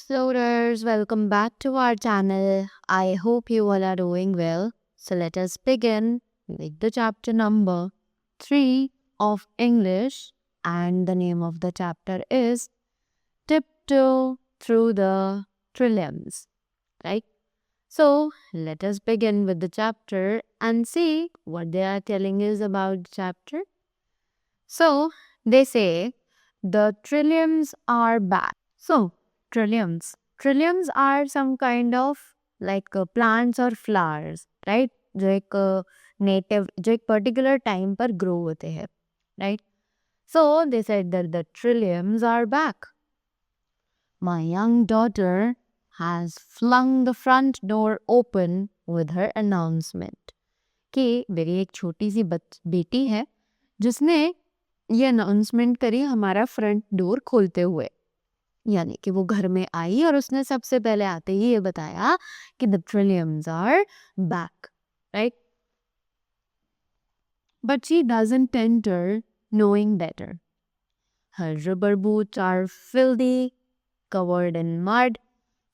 explorers, welcome back to our channel. I hope you all are doing well. So let us begin with the chapter number 3 of English, and the name of the chapter is Tiptoe Through the Trilliums, right? So let us begin with the chapter and see what they are telling us about the chapter. So they say the trilliums are back. So trilliums. Trilliums are some kind of like plants or flowers, right? जो एक native जो एक particular time पर grow होते हैं, right? So they said that the trilliums are back. My young daughter has flung the front door open with her announcement. कि मेरी एक छोटी सी बेटी है जिसने ये अनाउंसमेंट करी हमारा फ्रंट डोर खोलते हुए, यानी कि वो घर में आई और उसने सबसे पहले आते ही ये बताया कि the trilliums are back, right? But she doesn't enter knowing better. Her rubber boots are filthy, covered in mud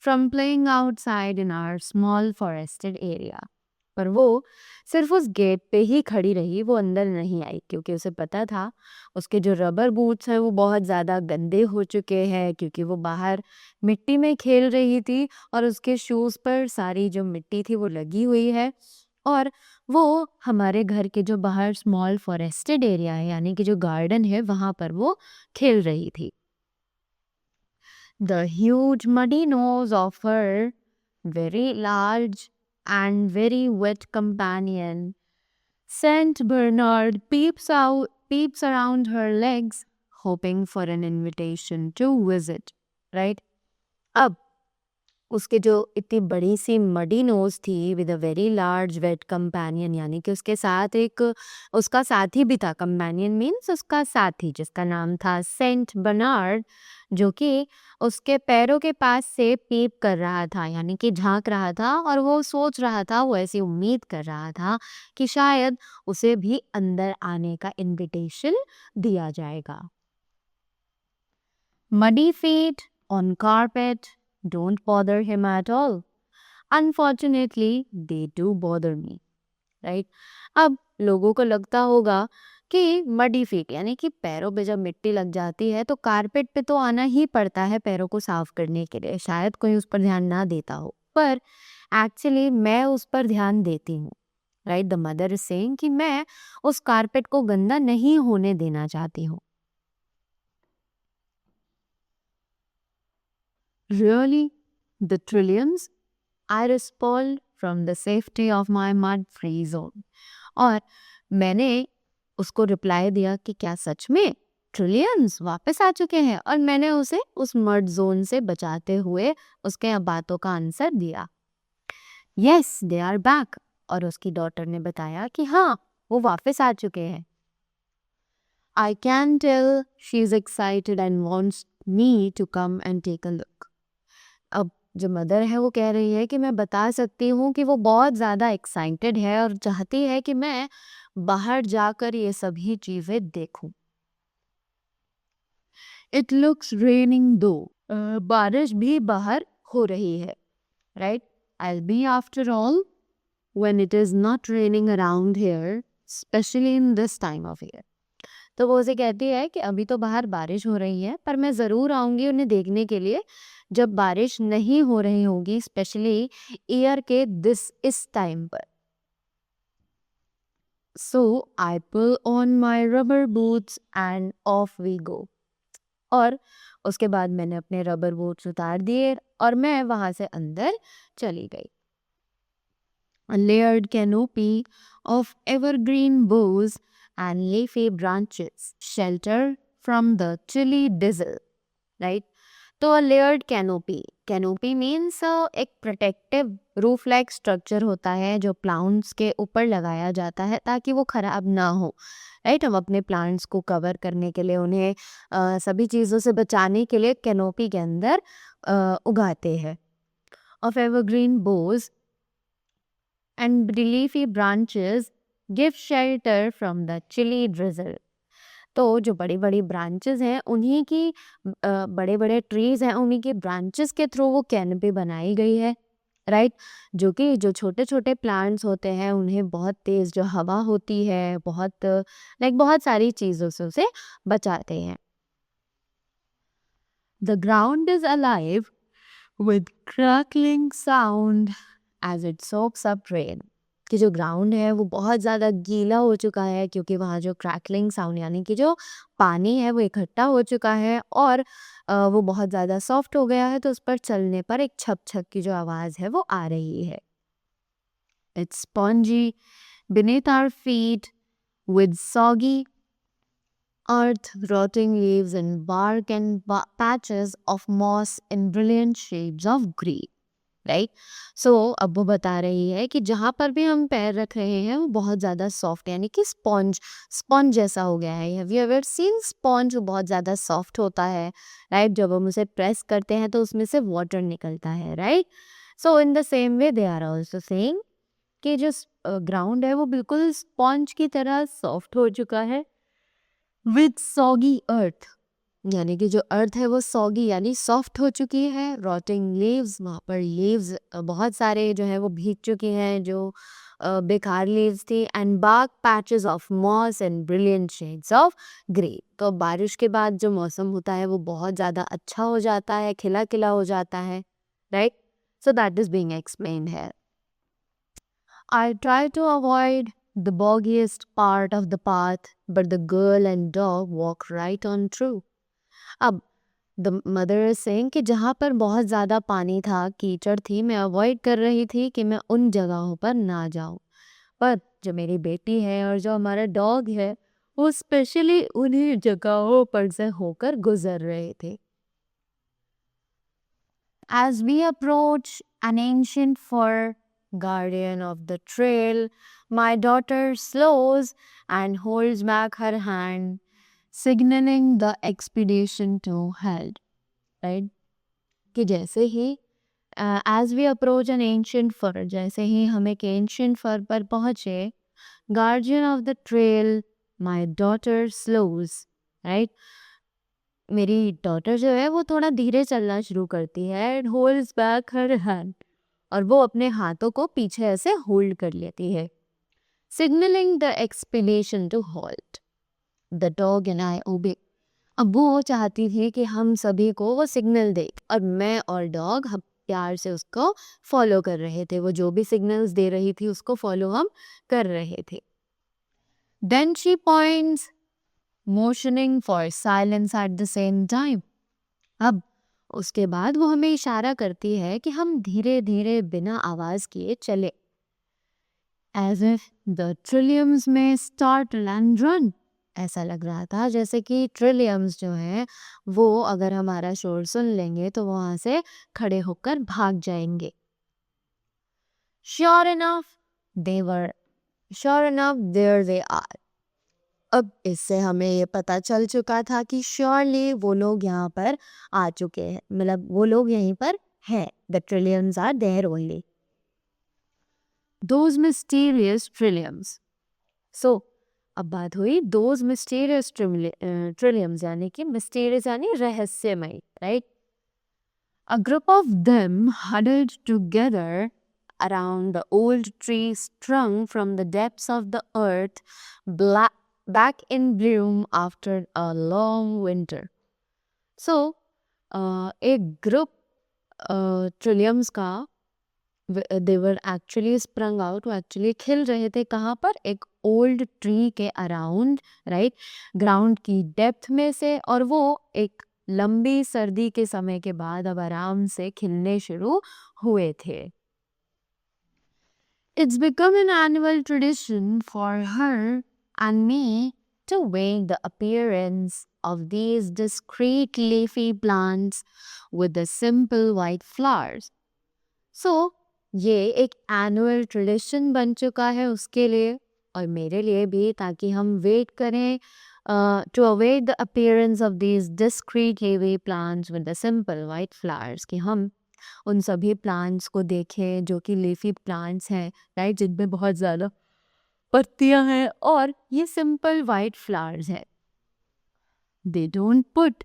from playing outside in our small forested area. पर वो सिर्फ उस गेट पे ही खड़ी रही, वो अंदर नहीं आई क्योंकि उसे पता था उसके जो रबर बूट्स हैं वो बहुत ज़्यादा गंदे हो चुके हैं क्योंकि वो बाहर मिट्टी में खेल रही थी और उसके शूज़ पर सारी जो मिट्टी थी वो लगी हुई है और वो हमारे घर के जो बाहर स्मॉल फॉरेस्टेड एरिया है यानी कि जो गार्डन है वहाँ पर वो खेल रही थी. The huge muddy nose of her very large and very wet companion, Saint Bernard, peeps around her legs, hoping for an invitation to visit. Right? अब उसके जो इतनी बड़ी सी मडी नोज थी with a very large wet companion, यानी कि उसके साथ एक उसका साथी भी था. कंपेनियन मीन्स उसका साथी जिसका नाम था सेंट बर्नार्ड, जो कि उसके पैरों के पास से पीप कर रहा था यानी कि झांक रहा था और वो सोच रहा था, वो ऐसी उम्मीद कर रहा था कि शायद उसे भी अंदर आने का इनविटेशन दिया जाएगा. Muddy feet on carpet don't bother him at all. Unfortunately, they do bother me. Right? अब लोगों को लगता होगा कि मडी फीट यानी कि पैरों पे जब मिट्टी लग जाती है तो कारपेट पे तो आना ही पड़ता है पैरों को साफ करने के लिए. शायद कोई उस पर ध्यान ना देता हो, पर एक्चुअली मैं उस पर ध्यान देती हूँ. Right? The mother is saying कि मैं उस कारपेट को गंदा नहीं होने देना चाहती हूँ. Really? The trilliums? I respond from the safety of my mud-free zone. और मैंने उसको रिप्लाई दिया कि क्या सच में ट्रिलियंस वापस आ चुके हैं, और मैंने उसे उस मड जोन से बचाते हुए उसके बातों का आंसर दिया. Yes they are back. और उसकी डॉटर ने बताया कि हाँ वो वापस आ चुके हैं. I can tell she is excited and wants me to come and take a look. अब जो मदर है वो कह रही है कि मैं बता सकती हूँ कि वो बहुत ज़्यादा एक्साइटेड है और चाहती है कि मैं बाहर जाकर ये सभी चीज़ें देखूं. इट लुक्स रेनिंग दो. बारिश भी बाहर हो रही है. Right? I will be after all when it is not raining around here, specially in this time of year. तो वो उसे कहती है कि अभी तो बाहर बारिश हो रही है पर मैं ज़रूर आऊँगी उन्हें देखने के लिए जब बारिश नहीं हो रही होगी, स्पेशली ईयर के इस टाइम पर. So I pull on my rubber boots and off we go. और उसके बाद मैंने अपने रबर बूट्स उतार दिए और मैं वहाँ से अंदर चली गई. A layered canopy of evergreen boughs and leafy branches shelter from the chilly drizzle. Right? तो लेयर्ड कैनोपी मीन्स एक प्रोटेक्टिव रूफ लाइक स्ट्रक्चर होता है जो प्लांट्स के ऊपर लगाया जाता है ताकि वो खराब ना हो. राइट? हम अपने प्लांट्स को कवर करने के लिए उन्हें सभी चीज़ों से बचाने के लिए कैनोपी के अंदर उगाते हैं. Of evergreen Bhoj and leafy branches give shelter from the chilly drizzle. तो जो बड़ी बड़ी ब्रांचेस हैं उन्हीं की बड़े बड़े ट्रीज हैं उन्हीं के ब्रांचेस के थ्रू वो कैनपी बनाई गई है, राइट। जो कि जो छोटे छोटे प्लांट्स होते हैं उन्हें बहुत तेज जो हवा होती है, बहुत बहुत सारी चीज़ों से उसे बचाते हैं। The ground is alive with crackling sound as it soaks up rain. कि जो ग्राउंड है वो बहुत ज़्यादा गीला हो चुका है क्योंकि वहाँ जो क्रैकलिंग साउंड यानी कि जो पानी है वो इकट्ठा हो चुका है और वो बहुत ज़्यादा सॉफ्ट हो गया है, तो उस पर चलने पर एक छप छप की जो आवाज़ है वो आ रही है। It's spongy beneath our feet with soggy earth, rotting leaves and bark and patches of moss in brilliant shades of green. Right. So अब वो बता रही है कि जहाँ पर भी हम पैर रख रहे हैं वो बहुत ज़्यादा सॉफ्ट यानी कि स्पॉन्ज स्पॉन्ज जैसा हो गया है। Have you ever seen sponge? वो बहुत ज़्यादा सॉफ्ट होता है, राइट। जब हम उसे प्रेस करते हैं तो उसमें से वाटर निकलता है, right. So in the same way they are also saying कि जो ग्राउंड है वो बिल्कुल स्पॉन्ज की तरह सॉफ्ट हो चुका है विथ सॉगी अर्थ, यानी कि जो अर्थ है वो सॉगी यानी सॉफ्ट हो चुकी है। रॉटिंग लीव्स, वहाँ पर लीव्स बहुत सारे जो है वो भीग चुकी हैं, जो बेकार लीव्स थी। And bark patches of moss and brilliant shades of grey. तो बारिश के बाद जो मौसम होता है वो बहुत ज़्यादा अच्छा हो जाता है, खिला खिला हो जाता है, right. So that is being explained है। I try to avoid the boggiest part of the path, but the girl and dog walk right on through. अब द मदर इज सेइंग कि जहाँ पर बहुत ज़्यादा पानी था, कीचड़ थी, मैं अवॉइड कर रही थी कि मैं उन जगहों पर ना जाऊँ, पर जो मेरी बेटी है और जो हमारा डॉग है वो स्पेशली उन्हीं जगहों पर से होकर गुजर रहे थे। As we approach an ancient fir, guardian of the trail, my daughter slows and holds back her hand, signaling the expedition to head. Right? कि जैसे ही as we approach an ancient fir, जैसे ही हम एक ancient fir पर पहुँचे, guardian of the trail, my daughter slows. Right? मेरी daughter जो है वो थोड़ा धीरे चलना शुरू करती है and holds back her hand, और वो अपने हाथों को पीछे ऐसे होल्ड कर लेती है, signalling the exploration to halt. The dog and I obey. अब वो चाहती थी कि हम सभी को वो सिग्नल दे और मैं और डॉग हम प्यार से उसको फॉलो कर रहे थे। वो जो भी सिग्नल्स दे रही थी उसको फॉलो हम कर रहे थे। Then she points, motioning for silence at the same time. अब उसके बाद वो हमें इशारा करती है कि हम धीरे धीरे बिना आवाज किए चले। एज इफ द ट्रिलियम्स में स्टार्टल एंड रन। ऐसा लग रहा था जैसे कि ट्रिलियम्स जो हैं वो अगर हमारा शोर सुन लेंगे तो वहां से खड़े होकर भाग जाएंगे। Sure enough there, sure enough there they are. अब इससे हमें ये पता चल चुका था कि श्योरली वो लोग यहाँ पर आ चुके हैं, मतलब वो लोग यहीं पर हैं। The trilliums are there only. Those mysterious trilliums. So अब बात हुई दोज मिस्टीरियस ट्रिलियम्स, यानी कि मिस्टीरियस यानी रहस्यमय, right. A group of them huddled together around the old tree strung from the depths of the earth, back in bloom after a long winter. So, एक group ट्रिलियम्स का, they were actually sprung out, वो actually खिल रहे थे कहाँ पर? एक old tree के अराउंड, राइट, ग्राउंड की डेप्थ में से, और वो एक लंबी सर्दी के समय के बाद अब आराम से खिलने शुरू हुए थे। It's become an annual tradition for her and me to wait the appearance of these discreet leafy plants with the simple white flowers. So, ये एक एनुअल ट्रेडिशन बन चुका है उसके लिए और मेरे लिए भी, ताकि हम वेट करें to await the appearance of these discrete leafy plants with the simple white flowers, कि हम उन सभी प्लांट्स को देखें जो कि लीफी प्लांट्स हैं, राइट, जिनमें बहुत ज़्यादा पत्तियां हैं और ये सिंपल वाइट फ्लावर्स हैं। They don't put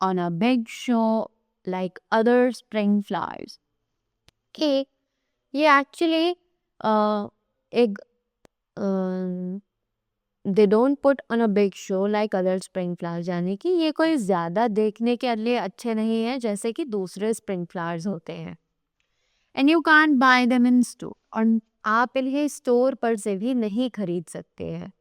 on a big show like other spring flowers. कि ये एक्चुअली एक they don't put on a big show like other spring flowers, यानी कि ये कोई ज़्यादा देखने के लिए अच्छे नहीं है जैसे कि दूसरे स्प्रिंग फ्लावर्स होते हैं. And you can't buy them in store, और आप इन्हें स्टोर पर से भी नहीं खरीद सकते हैं.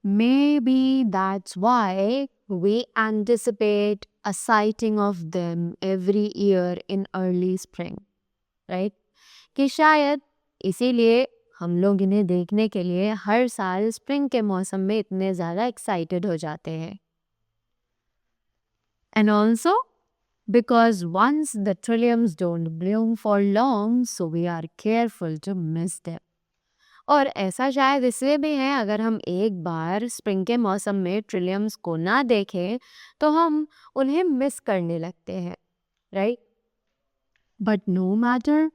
Maybe that's why we anticipate a sighting of them every year in early spring, right? कि शायद इसीलिए हम लोग इन्हें देखने के लिए हर साल स्प्रिंग के मौसम में इतने ज़्यादा एक्साइटेड हो जाते हैं. And also because once the trilliums don't bloom for long, so we are careful to miss them. और ऐसा शायद इसलिए भी है, अगर हम एक बार स्प्रिंग के मौसम में ट्रिलियम्स को ना देखें तो हम उन्हें मिस करने लगते हैं, right? But no matter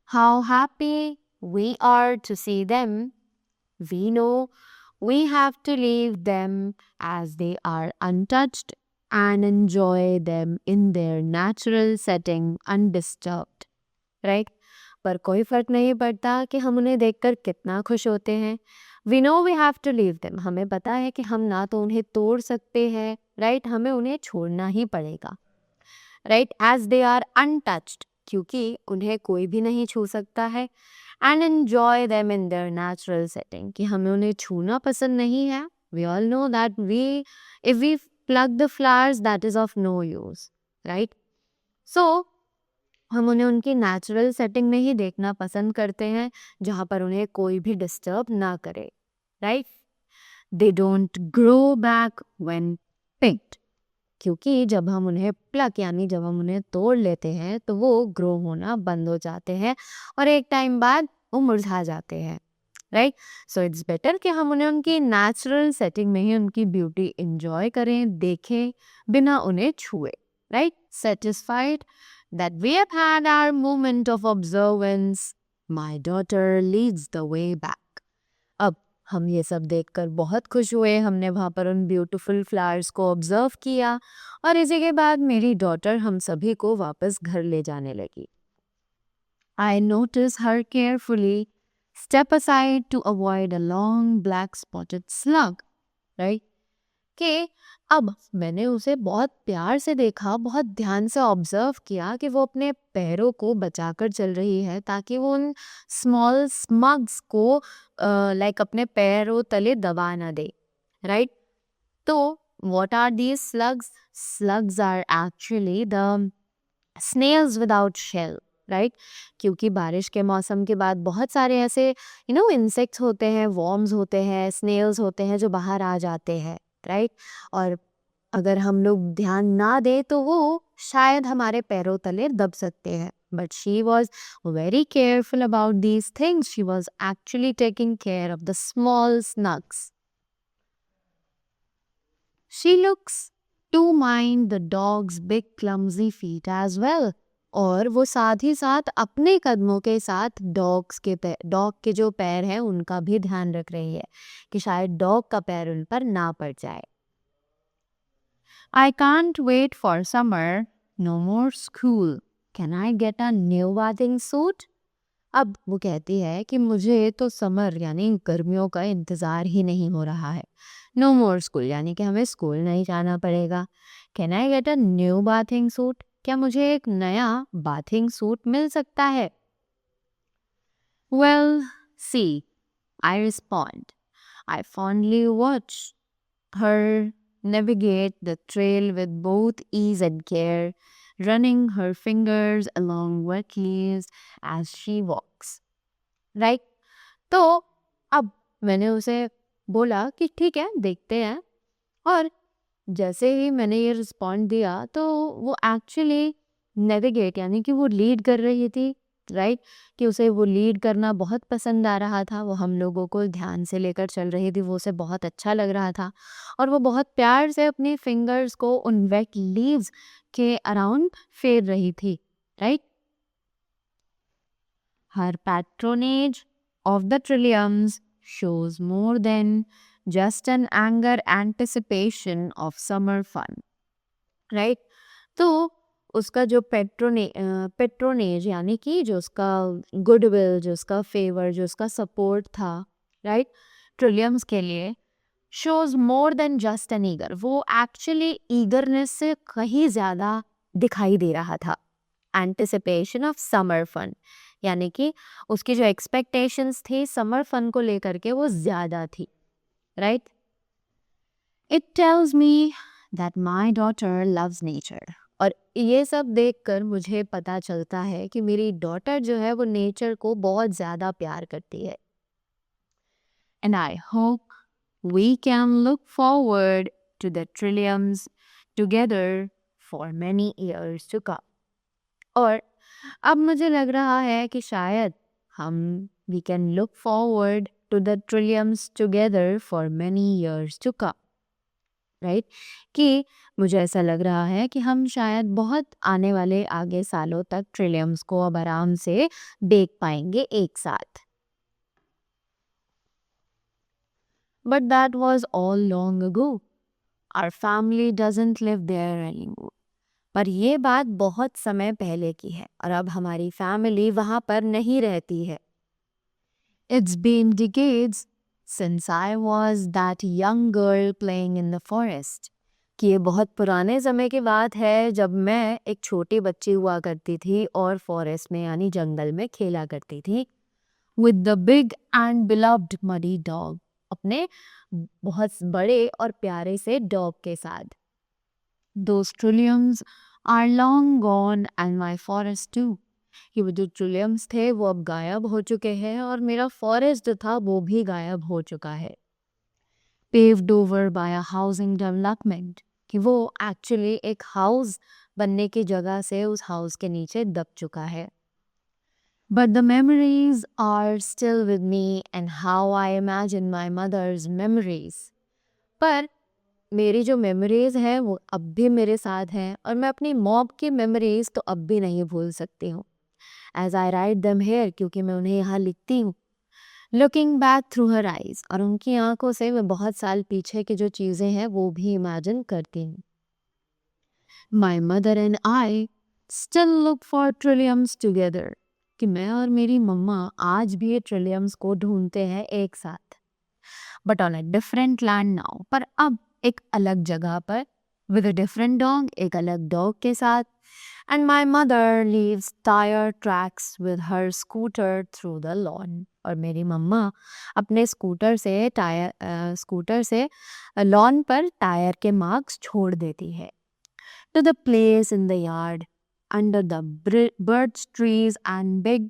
how happy we are to see them, we know we have to leave them as they are untouched and enjoy them in their natural setting undisturbed, right? पर कोई फर्क नहीं पड़ता कि हम उन्हें देखकर कितना खुश होते हैं. We know we have to leave them. हमें पता है कि हम ना तो उन्हें तोड़ सकते हैं, right? हमें उन्हें छोड़ना ही पड़ेगा, right? As they are untouched, क्योंकि उन्हें कोई भी नहीं छू सकता है. And enjoy them in their natural setting, कि हमें उन्हें छूना पसंद नहीं है. We all know that if we pluck the flowers, that is of no use, right? So हम उन्हें उनकी नेचुरल सेटिंग में ही देखना पसंद करते हैं, जहाँ पर उन्हें कोई भी डिस्टर्ब ना करे, right? They don't grow back when picked, क्योंकि जब हम उन्हें प्लक यानी जब हम उन्हें तोड़ लेते हैं तो वो ग्रो होना बंद हो जाते हैं और एक टाइम बाद वो मुरझा जाते हैं, राइट? सो इट्स बेटर कि हम उन्हें उनकी नेचुरल सेटिंग में ही उनकी ब्यूटी एंजॉय करें, देखें, बिना उन्हें छुए, right? Satisfied that we have had our moment of observance, my daughter leads the way back. अब हम ये सब देखकर बहुत खुश हुए, हमने वहाँ पर उन ब्यूटीफुल फ्लावर्स को ऑब्जर्व किया और इसी के बाद मेरी डॉटर हम सभी को वापस घर ले जाने लगी. I noticed her carefully step aside to avoid a long black spotted slug, right? कि अब मैंने उसे बहुत प्यार से देखा, बहुत ध्यान से ऑब्जर्व किया कि वो अपने पैरों को बचाकर चल रही है ताकि वो उन स्मॉल स्मग्स को लाइक अपने पैरों तले दबा ना दे, राइट? तो what are these slugs? Slugs are actually the snails without shell, right? क्योंकि बारिश के मौसम के बाद बहुत सारे ऐसे इंसेक्ट्स होते हैं, वॉर्म्स होते हैं, स्नेल्स होते हैं जो बाहर आ जाते हैं, राइट? और अगर हम लोग ध्यान ना दें तो वो शायद हमारे पैरों तले दब सकते हैं. But she was very careful about these things. She was actually taking care of the small slugs. She looks to mind the dog's big clumsy feet as well. और वो साथ ही साथ अपने कदमों के साथ डॉग के जो पैर हैं उनका भी ध्यान रख रही है कि शायद डॉग का पैर उन पर ना पड़ जाए. I can't wait for summer. No more school. Can I get a new bathing suit? अब वो कहती है कि मुझे तो समर यानी गर्मियों का इंतज़ार ही नहीं हो रहा है. No more school यानी कि हमें स्कूल नहीं जाना पड़ेगा. Can I get a new bathing suit? क्या मुझे एक नया बाथिंग सूट मिल सकता है? Well, see, I respond. I fondly watch her navigate the trail with both ease and care, running her fingers along wet leaves as she walks. Right? तो अब मैंने उसे बोला कि ठीक है, देखते हैं. और जैसे ही मैंने ये रिस्पॉन्ड दिया तो वो एक्चुअली नेविगेट यानी कि वो लीड कर रही थी, राइट? कि उसे वो लीड करना बहुत पसंद आ रहा था, वो हम लोगों को ध्यान से लेकर चल रही थी, वो उसे बहुत अच्छा लग रहा था और वो बहुत प्यार से अपनी फिंगर्स को उन वेट लीव्स के अराउंड फेर रही थी, right? Her patronage of the trilliums shows more than just an anger anticipation of summer fun. Right? तो उसका जो पेट्रोनेज यानी कि जो उसका गुडविल, जो उसका फेवर, जो उसका सपोर्ट था, राइट, ट्रिलियम्स के लिए, shows more than just an eager. वो एक्चुअली ईगरनेस से कहीं ज़्यादा दिखाई दे रहा था. एंटिसिपेशन ऑफ समर फन, यानी कि उसकी जो एक्सपेक्टेशंस थी समर फन को लेकर के वो ज़्यादा थी. Right? It tells me that my daughter loves nature. और ये सब देखकर मुझे पता चलता है कि मेरी डॉटर जो है वो नेचर को बहुत ज़्यादा प्यार करती है. And I hope we can look forward to the trilliums together for many years to come. और अब मुझे लग रहा है कि शायद we can look forward to the trilliums together for many years to come. Right? कि मुझे ऐसा लग रहा है कि हम शायद बहुत आने वाले आगे सालों तक ट्रिलियम्स को अब आराम से देख पाएंगे एक साथ. But that was all long ago. Our family doesn't live there anymore. पर ये बात बहुत समय पहले की है और अब हमारी फैमिली वहाँ पर नहीं रहती है. It's been decades since I was that young girl playing in the forest. कि ये बहुत पुराने समय की बात है जब मैं एक छोटी बच्ची हुआ करती थी और फॉरेस्ट में यानी जंगल में खेला करती थी. With the big and beloved muddy dog. अपने बहुत बड़े और प्यारे से डॉग के साथ. Those trilliums are long gone and my forest too. कि वो जो ट्रिलियम्स थे वो अब गायब हो चुके हैं और मेरा फॉरेस्ट जो था वो भी गायब हो चुका है. Paved over by a housing development. कि वो एक्चुअली एक हाउस बनने की जगह से उस हाउस के नीचे दब चुका है. But the memories are still with me and how I imagine my mother's memories. पर मेरी जो मेमोरीज हैं वो अब भी मेरे साथ हैं और मैं अपनी मॉम की मेमोरीज तो अब भी नहीं भूल सकती हूँ. As I write them here, क्योंकि मैं उन्हें यहाँ लिखती हूँ. Looking back through her eyes. और उनकी आंखों से मैं बहुत साल पीछे की जो चीज़ें हैं वो भी इमेजिन करती हूँ. My mother and I still look for trilliums together. कि मैं और मेरी मम्मा आज भी ये ट्रिलियम्स को ढूंढते हैं एक साथ. But on a different land now. पर अब एक अलग जगह पर. With a different dog. एक अलग डॉग के साथ. And my mother leaves tire tracks with her scooter through the lawn. और मेरी मम्मा अपने स्कूटर से लॉन पर टायर के मार्क्स छोड़ देती है. To the place in the yard under the birch trees and big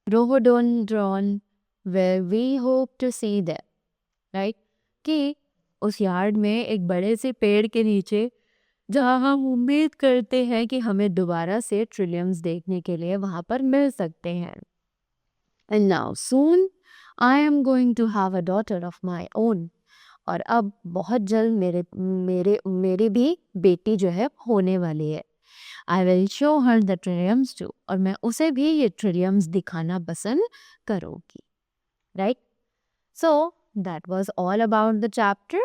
rhododendron where we hope to see them. Right? कि उस यार्ड में एक बड़े से पेड़ के नीचे जहाँ हम उम्मीद करते हैं कि हमें दोबारा से ट्रिलियम्स देखने के लिए वहाँ पर मिल सकते हैं. And now soon I am going to have a daughter of my own. और अब बहुत जल्द मेरी भी बेटी जो है होने वाली है. I will show her the trilliums too. और मैं उसे भी ये ट्रिलियम्स दिखाना पसंद करूँगी. Right? So that was all about the chapter.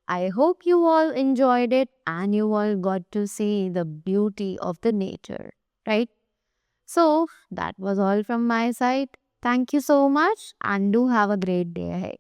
I hope you all enjoyed it and you all got to see the beauty of the nature, right? So that was all from my side. Thank you so much and do have a great day ahead.